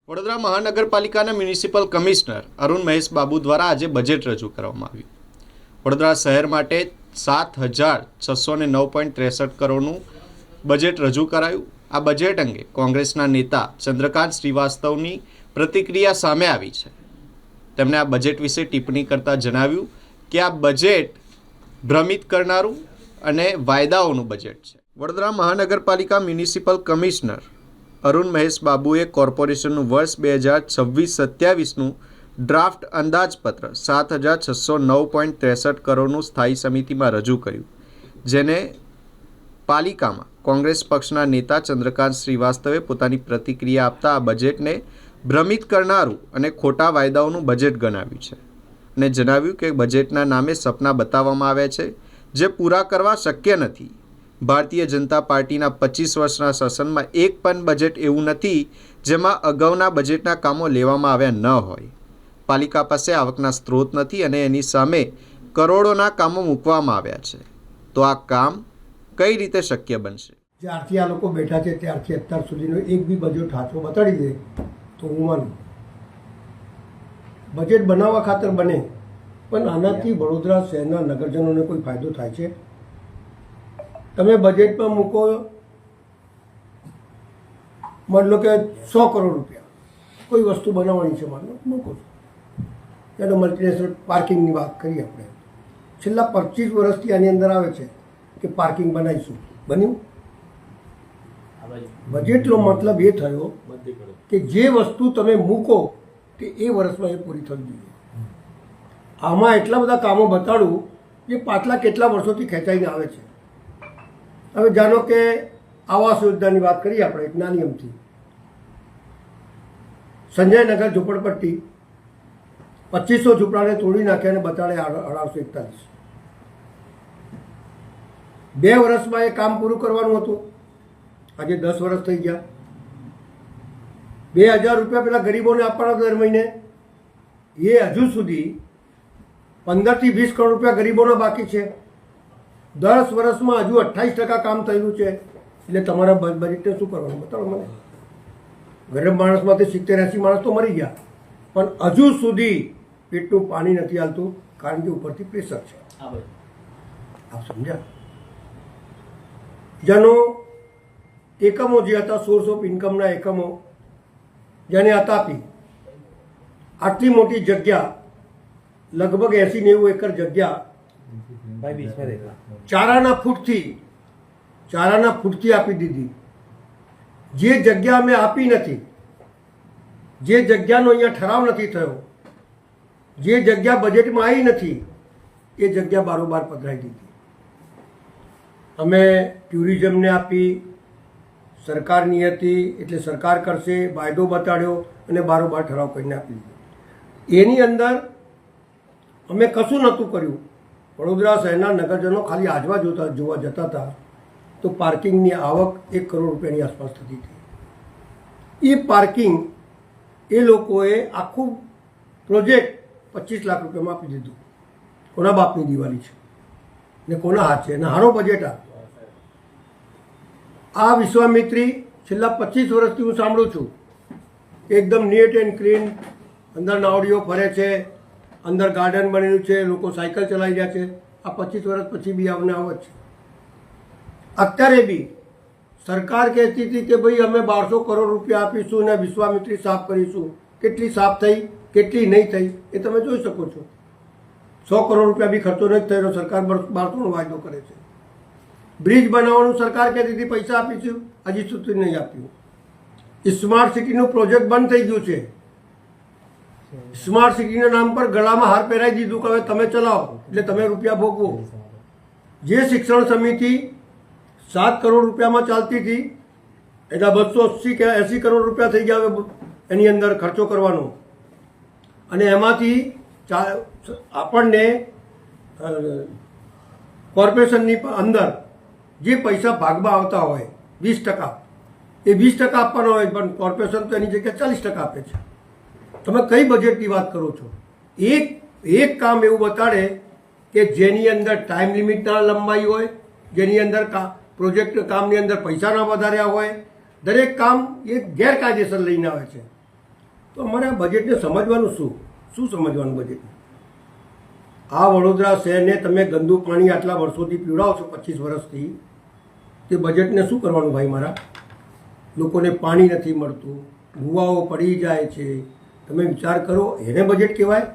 વડોદરા મહાનગરપાલિકાના municipal commissioner Arun Mahesh Babu દ્વારા આજે બજેટ રજૂ કરવામાં આવ્યું. વડોદરા શહેર માટે 7,609.63 કરોડનું બજેટ રજૂ કરાયું. આ બજેટ અંગે કોંગ્રેસના નેતા ચંદ્રકાંત શ્રીવાસ્તવની પ્રતિક્રિયા સામે આવી છે. તેમણે આ બજેટ વિશે ટિપ્પણી કરતા જણાવ્યું કે આ બજેટ ભ્રમિત કરનારું અને વાયદાઓનું બજેટ છે. વડોદરા મહાનગરપાલિકા મ્યુનિસિપલ કમિશનર અરુણ મહેશ બાબુએ કોર્પોરેશનનું વર્ષ 2026-27નું ડ્રાફ્ટ અંદાજપત્ર 7,609.63 કરોડનું સ્થાયી સમિતિમાં રજૂ કર્યું, જેને પાલિકામાં કોંગ્રેસ પક્ષના નેતા ચંદ્રકાંત શ્રીવાસ્તવે પોતાની પ્રતિક્રિયા આપતા આ બજેટને ભ્રમિત કરનારું અને ખોટા વાયદાઓનું બજેટ ગણાવ્યું છે અને જણાવ્યું કે બજેટના નામે સપના બતાવવામાં આવ્યા છે જે પૂરા કરવા શક્ય નથી. ભારતીય જનતા પાર્ટીના 25 વર્ષના શાસનમાં એક પણ બજેટ એવું નથી જેમાં અગાઉના બજેટના કામો લેવામાં આવ્યા ન હોય. પાલિકા પાસે આવકના સ્ત્રોત નથી અને એની સામે કરોડોના કામો મૂકવામાં આવ્યા છે. તો આ કામ કઈ રીતે શક્ય બનશે? જ્યારથી આ લોકો બેઠા છે ત્યારથી અત્યાર સુધીનો એક બી બજેટ હાથમાં બતાડી દે તો હું માનું. બજેટ બનાવવા ખાતર બને, પણ આનાથી વડોદરા શહેરના નગરજનોને કોઈ ફાયદો થાય છે? તમે બજેટમાં મૂકો, માની લો કે 100 કરોડ રૂપિયા કોઈ વસ્તુ બનાવવાની છે, માનો મૂકો છો. એનો મલ્ટીનેશનલ પાર્કિંગની વાત કરીએ આપણે, છેલ્લા 25 વર્ષથી આની અંદર આવે છે કે પાર્કિંગ બનાવીશું, બન્યું? બજેટનો મતલબ એ થયો કે જે વસ્તુ તમે મૂકો કે એ વર્ષમાં એ પૂરી થવી જોઈએ. આમાં એટલા બધા કામો બતાડું જે પાછલા કેટલા વર્ષોથી ખેંચાઈને આવે છે. હવે જાણો કે આવાસ યોજનાની વાત કરીએ આપણે એક નાની અમથી. સંજયનગર ઝૂંપડપટ્ટી 2500 ઝૂંપડાને તોડી નાખ્યા અને બતાડે 1841. 2 વર્ષમાં એ કામ પૂરું કરવાનું હતું, આજે 10 વર્ષ થઈ ગયા. 2000 રૂપિયા પેલા ગરીબોને આપવાના દર મહિને, એ હજુ સુધી 15 થી 20 કરોડ રૂપિયા ગરીબોના બાકી છે. 10 વર્ષમાં હજુ 28% કામ થયેલું છે. એટલે તમારા બજેટને શું કરવાનું બતાવો મને. ગરીબ માણસમાંથી 70-80 માણસ તો મરી ગયા, પણ હજુ સુધી પેટનું પાણી નથી હાલતું, કારણ કે ઉપરથી પ્રેશર છે. આપ સમજ્યા? જેનો એકમો જે હતા, સોર્સ ઓફ ઇન્કમના એકમો જેને અતાપી, આટલી મોટી જગ્યા, લગભગ 80-90 એકર જગ્યા ચારાના ફૂટથી આપી દીધી. જે જગ્યા અમે આપી નથી, જે જગ્યાનો અહીંયા ઠરાવ નથી થયો, જે જગ્યા બજેટમાં આવી નથી, એ જગ્યા બારોબાર પધરાઈ દીધી. અમે ટુરિઝમને આપી, સરકારની હતી એટલે સરકાર કરશે, વાયદો બતાડ્યો અને બારોબાર ઠરાવ કરીને આપી દીધો. એની અંદર અમે કશું નહોતું કર્યું. વડોદરા શહેરના નગરજનો ખાલી આજવા જોવા જતા હતા તો પાર્કિંગની આવક 1 કરોડ રૂપિયાની આસપાસ થતી હતી. એ પાર્કિંગ એ લોકોએ આખું પ્રોજેક્ટ 25 લાખ રૂપિયામાં આપી દીધું. કોના બાપની દિવાળી છે ને કોના હાથ છે? અને હારો બજેટ આ વિશ્વામિત્રી છેલ્લા 25 વર્ષથી હું સાંભળું છું, એકદમ નીટ એન્ડ ક્લીન, અંદર નાવડીઓ ફરે છે, અંદર ગાર્ડન બનેલું છે, લોકો સાયકલ ચલાવી રહ્યા છે. આ 25 વર્ષ પછી બી આવને આવત છે. અત્યારે બી સરકાર કહેતી હતી કે ભાઈ અમે 1200 કરોડ રૂપિયા આપીશું ને વિશ્વામિત્રી સાફ કરીશું. કેટલી સાફ થઈ, કેટલી નહીં થઈ એ તમે જોઈ શકો છો. 100 કરોડ રૂપિયા બી ખર્ચો નથી થયેલો. સરકાર 1200નો વાયદો કરે છે. બ્રિજ બનાવવાનું સરકાર કહેતી હતી પૈસા આપીશું, હજી સુધી નહીં આપ્યું. સ્માર્ટ સિટીનું પ્રોજેક્ટ બંધ થઈ ગયું છે. સ્માર્ટ સિટીના નામ પર ગળામાં હાર પહેરાવી દીધું કે હવે તમે ચલાવો એટલે તમે રૂપિયા ભોગવો. જે શિક્ષણ સમિતિ 7 કરોડ રૂપિયામાં ચાલતી હતી એના 280 કે 80 કરોડ રૂપિયા થઈ ગયા હવે એની અંદર ખર્ચો કરવાનો. અને એમાંથી આપણને કોર્પોરેશનની અંદર જે પૈસા ભાગમાં આવતા હોય 20%, એ 20% આપવાના હોય, પણ કોર્પોરેશન તો એની જગ્યાએ 40% આપે છે. તમે કઈ બજેટની વાત કરો છો? એક કામ એવું બતાડે કે જેની અંદર ટાઈમ લિમિટ ના લંબાઈ હોય, જેની અંદર પ્રોજેક્ટ કામની અંદર પૈસા ના વધાર્યા હોય, દરેક કામ એ ગેરકાયદેસર લઈને આવે છે. તો અમારે આ બજેટને સમજવાનું શું સમજવાનું બજેટ? આ વડોદરા શહેરને તમે ગંદુ પાણી આટલા વર્ષોથી પીવડાવો છો, 25 વર્ષથી, તે બજેટને શું કરવાનું ભાઈ મારા? લોકોને પાણી નથી મળતું, ભૂવાઓ પડી જાય છે. તમે વિચાર કરો, એને બજેટ કહેવાય?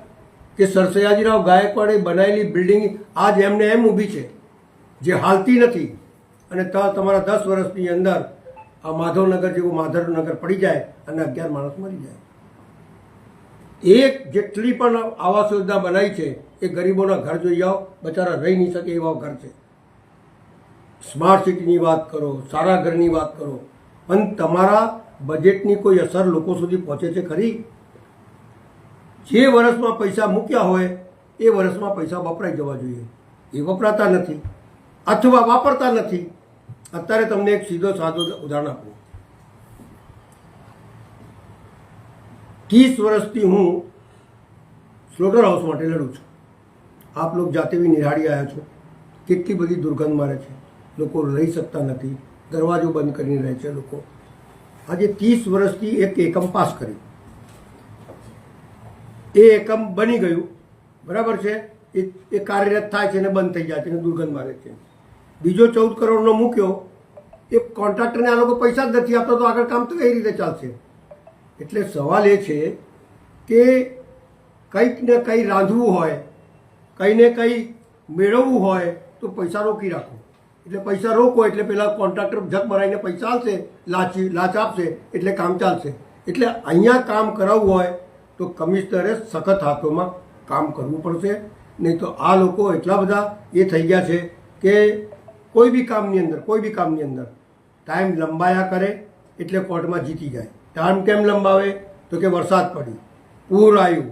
કે સર સયાજીરાવ ગાયકવાડે બનાવેલી બિલ્ડિંગ આજ એમને એમ ઊભી છે, જે હાલતી નથી, અને તમારા 10 વર્ષની અંદર આ માધવનગર જેવું માધવનગર પડી જાય અને 11 માણસ મરી જાય. એક જેટલી પણ આવાસ યોજના બનાવી છે એ ગરીબોના ઘર જોઈ જાઓ, બચારા રહી નહીં શકે એવા ઘર છે. સ્માર્ટ સિટીની વાત કરો, સારા ઘરની વાત કરો, પણ તમારા બજેટની કોઈ અસર લોકો સુધી પહોંચે છે ખરી? જે વર્ષમાં પૈસા મૂક્યા હોય એ વર્ષમાં પૈસા વપરાઈ જવા જોઈએ, એ વપરાતા નથી અથવા વાપરતા નથી. અત્યારે તમને એક સીધો સાદો ઉદાહરણ આપું. 30 વર્ષથી હું સ્લોટર હાઉસ માટે લડું છું. આપ લોકો જાતે બી નિહાળી આવ્યા છો, કેટલી બધી દુર્ગંધ મારે છે, લોકો રહી શકતા નથી, દરવાજો બંધ કરીને રહે છે લોકો. આજે 30 વર્ષથી એક એકમ પાસ કર્યું, એ એકમ બની ગયું, બરાબર છે, એ કાર્યરત થાય છે અને બંધ થઈ જાય છે અને દુર્ગંધ મારે છે. બીજો 14 કરોડનો મૂક્યો, એ કોન્ટ્રાક્ટરને આ લોકો પૈસા જ નથી આપતા, તો આગળ કામ તો કઈ રીતે ચાલશે? એટલે સવાલ એ છે કે કંઈક ને કંઈ રાંધવું હોય, કંઈ ને કંઈ મેળવવું હોય તો પૈસા રોકી રાખો. એટલે પૈસા રોકો એટલે પેલા કોન્ટ્રાક્ટર જગ ભરાઈને પૈસા આપશે, લાચ આપશે એટલે કામ ચાલશે. એટલે અહીંયા કામ કરાવવું હોય તો કમિશનરે સખત હાથોમાં કામ કરવું પડશે. નહીં તો આ લોકો એટલા બધા એ થઈ ગયા છે કે કોઈ બી કામની અંદર ટાઈમ લંબાયા કરે એટલે કોર્ટમાં જીતી જાય. ટાઈમ કેમ લંબાવે? તો કે વરસાદ પડી, પૂર આવ્યું,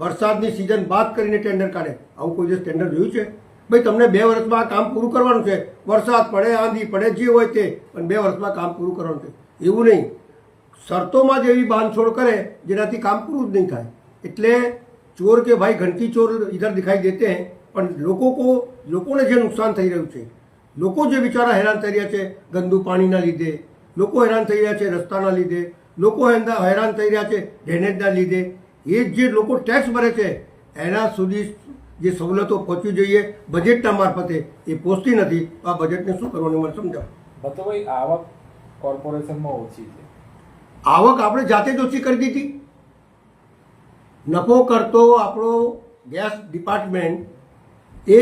વરસાદની સિઝન બાદ કરીને ટેન્ડર કાઢે. આવું કોઈ દિવસ ટેન્ડર જોયું છે? ભાઈ તમને 2 વર્ષમાં આ કામ પૂરું કરવાનું છે, વરસાદ પડે, આંધી પડે, જે હોય તે, પણ 2 વર્ષમાં કામ પૂરું કરવાનું છે. એવું નહીં, શરતોમાં જ એવી બાંધછોડ કરે જેનાથી કામ પૂરું જ નહીં થાય. એટલે ચોર કે ભાઈ ઘંટી ચોર ઇધર દિખાઈ દેતે હૈ, પણ લોકોને જે નુકસાન થઈ રહ્યું છે, લોકો જે બિચારા હેરાન થઈ રહ્યા છે ગંદુ પાણીના લીધે, લોકો હેરાન થઈ રહ્યા છે રસ્તાના લીધે, લોકો હેરાન થઈ રહ્યા છે ડ્રેનેજના લીધે, એ જે લોકો ટેક્સ ભરે છે એના સુધી જે સવલતો પહોંચવી જોઈએ બજેટના મારફતે, એ પહોંચતી નથી. આ બજેટને શું કરવાનું મને સમજાવો. ભાઈ આવક કોર્પોરેશનમાં ઓછી છે. આવક આપણે જાતે જ ઓછી કરી દીધી. નફો કરતો આપણો ગેસ ડિપાર્ટમેન્ટ એ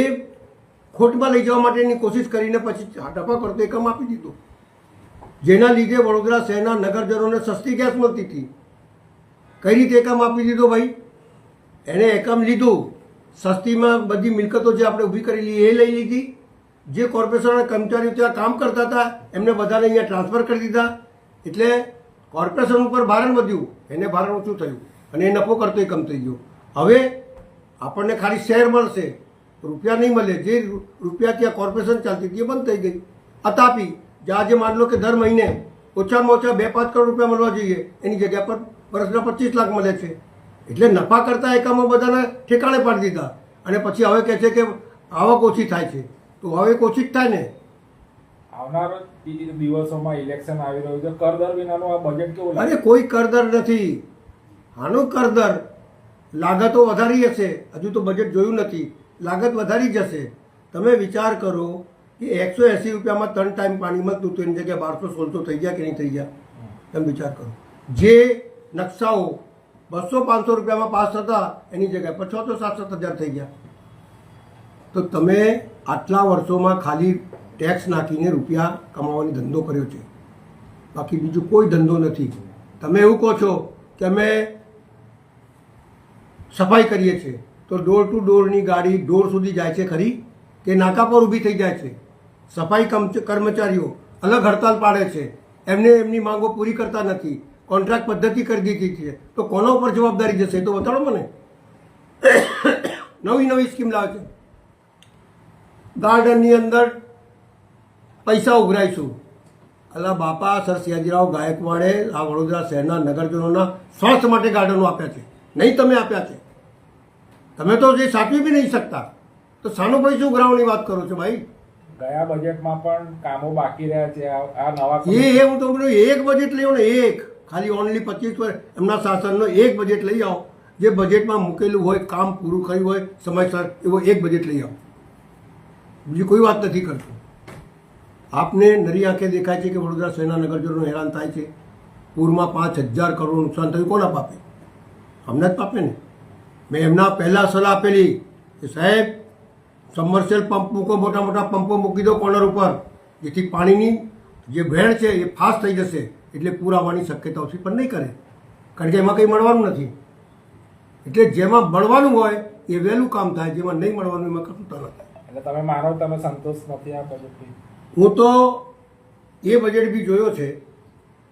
ખોટમાં લઈ જવા માટેની કોશિશ કરીને પછી નફો કરતો એકમ આપી દીધો, જેના લીધે વડોદરા શહેરના નગરજનોને સસ્તી ગેસ મળતી હતી. કઈ રીતે એકમ આપી દીધો ભાઈ? એને એકમ લીધું, સસ્તીમાં બધી મિલકતો જે આપણે ઊભી કરેલી એ લઈ લીધી. જે કોર્પોરેશનના કર્મચારીઓ ત્યાં કામ કરતા હતા એમને બધાને અહીંયા ટ્રાન્સફર કરી દીધા. એટલે કોર્પોરેશન ઉપર ભારણ વધ્યું, એને ભારણ ઓછું થયું અને એ નફો કરતો એકમ થઈ ગયો. હવે આપણને ખાલી શેર મળશે, રૂપિયા નહીં મળે. જે રૂપિયા ત્યાં કોર્પોરેશન ચાલતી હતી એ બંધ થઈ ગઈ. અતાપી આજે માન લો કે દર મહિને ઓછામાં ઓછા 2-5 કરોડ રૂપિયા મળવા જોઈએ, એની જગ્યા પર વર્ષના 25 લાખ મળે છે. એટલે નફા કરતા એકમો બધાને ઠેકાણે પાડી દીધા અને પછી હવે કહે છે કે આવક ઓછી થાય છે. તો આવક ઓછી જ થાય ને. આવનાર દિવસોમાં ઇલેક્શન આવી રહ્યું છે, કરદર વિનાનું આ બજેટ કેવું લાગે? અરે કોઈ કરદર નથી. આનું કરદર લાગતો વધારી હશે, હજુ તો બજેટ જોયું નથી, લાગત વધારી જશે. તમે વિચાર કરો કે 180 રૂપિયામાં 3 ટાઈમ પાણી મળતું તો એની જગ્યાએ 1200-1600 થઈ ગયા કે નહીં થઈ ગયા? તમે વિચાર કરો. જે નકશાઓ 200-500 રૂપિયામાં પાસ થતા એની જગ્યાએ 6-7 હજાર થઈ ગયા. તો તમે આટલા વર્ષોમાં ખાલી ટેક્સ નાખીને રૂપિયા કમાવાનો ધંધો કર્યો છે, બાકી બીજું કોઈ ધંધો નથી. તમે એવું કહો છો કે અમે સફાઈ કરીએ છીએ, તો ડોર ટુ ડોરની ગાડી ડોર સુધી જાય છે ખરી કે નાકા પર ઊભી થઈ જાય છે? સફાઈ કર્મચારીઓ અલગ હડતાલ પાડે છે, એમની માંગો પૂરી કરતા નથી, કોન્ટ્રાક્ટ પદ્ધતિ કરી દીધી છે. તો કોના ઉપર જવાબદારી જશે એ તો બતાડો મને. નવી સ્કીમ લાવે છે, ગાર્ડનની અંદર પૈસા ઉઘરાઈશું. અલા બાપા, સર સયાજીરાવ ગાયકવાડે આ વડોદરા શહેરના નગરજનોના સ્વાસ્થ્ય માટે ગાર્ડનો આપ્યા છે, નહીં તમે આપ્યા છે? તમે તો જે સાચવી બી નહીં શકતા, તો સાનો પૈસો ઉઘરાવવાની વાત કરો છો ભાઈ? ગયા બજેટમાં પણ કામો બાકી રહ્યા છે. આ નવા હું તો એક બજેટ લેવો ને, એક ખાલી ઓનલી 25 વર્ષ એમના શાસનનો એક બજેટ લઈ આવો, જે બજેટમાં મૂકેલું હોય, કામ પૂરું કર્યું હોય સમયસર, એવો એક બજેટ લઈ આવો. બીજી કોઈ વાત નથી કરતો. આપને નરી આંખે દેખાય છે કે વડોદરા શહેરના નગરજનો હેરાન થાય છે. પૂરમાં 5,000 કરોડ નુકસાન થયું, કોના પાપે? અમને જ પાપે ને. મેં એમના પહેલાં સલાહ આપેલી કે સાહેબ સબમર્શિયલ પંપ મૂકો, મોટા મોટા પંપો મૂકી દો કોર્નર ઉપર, જેથી પાણીની જે વહેણ છે એ ફાસ્ટ થઈ જશે, એટલે પૂર આવવાની શક્યતા ઓછી પણ નહીં કરે, કારણ કે એમાં કંઈ મળવાનું નથી. એટલે જેમાં મળવાનું હોય એ વહેલું કામ થાય, જેમાં નહીં મળવાનું એમાં કશું નથી. એટલે તમે માનો તમે સંતોષ નથી આ બજેટથી? હું તો એ બજેટ બી જોયો છે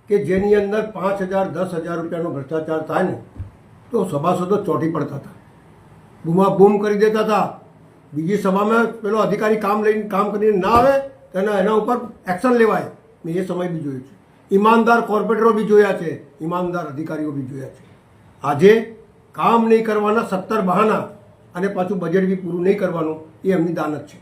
કે જેની અંદર 5,000 10,000 રૂપિયાનો ભ્રષ્ટાચાર થાય ને તો સભાસદો ચોંટી પડતા હતા, બૂમાબૂમ કરી દેતા હતા. બીજી સભામાં પેલો અધિકારી કામ કરીને ના આવે તો એના ઉપર એક્શન લેવાય. મેં એ સમય બી જોયો છે. ઈમાનદાર કોર્પોરેટરો બી જોયા છે, ઈમાનદાર અધિકારીઓ બી જોયા છે. આજે કામ નહીં કરવાના 17 બહાના અને પાછું બજેટ બી પૂરું નહીં કરવાનું, એ એમની દાનત છે.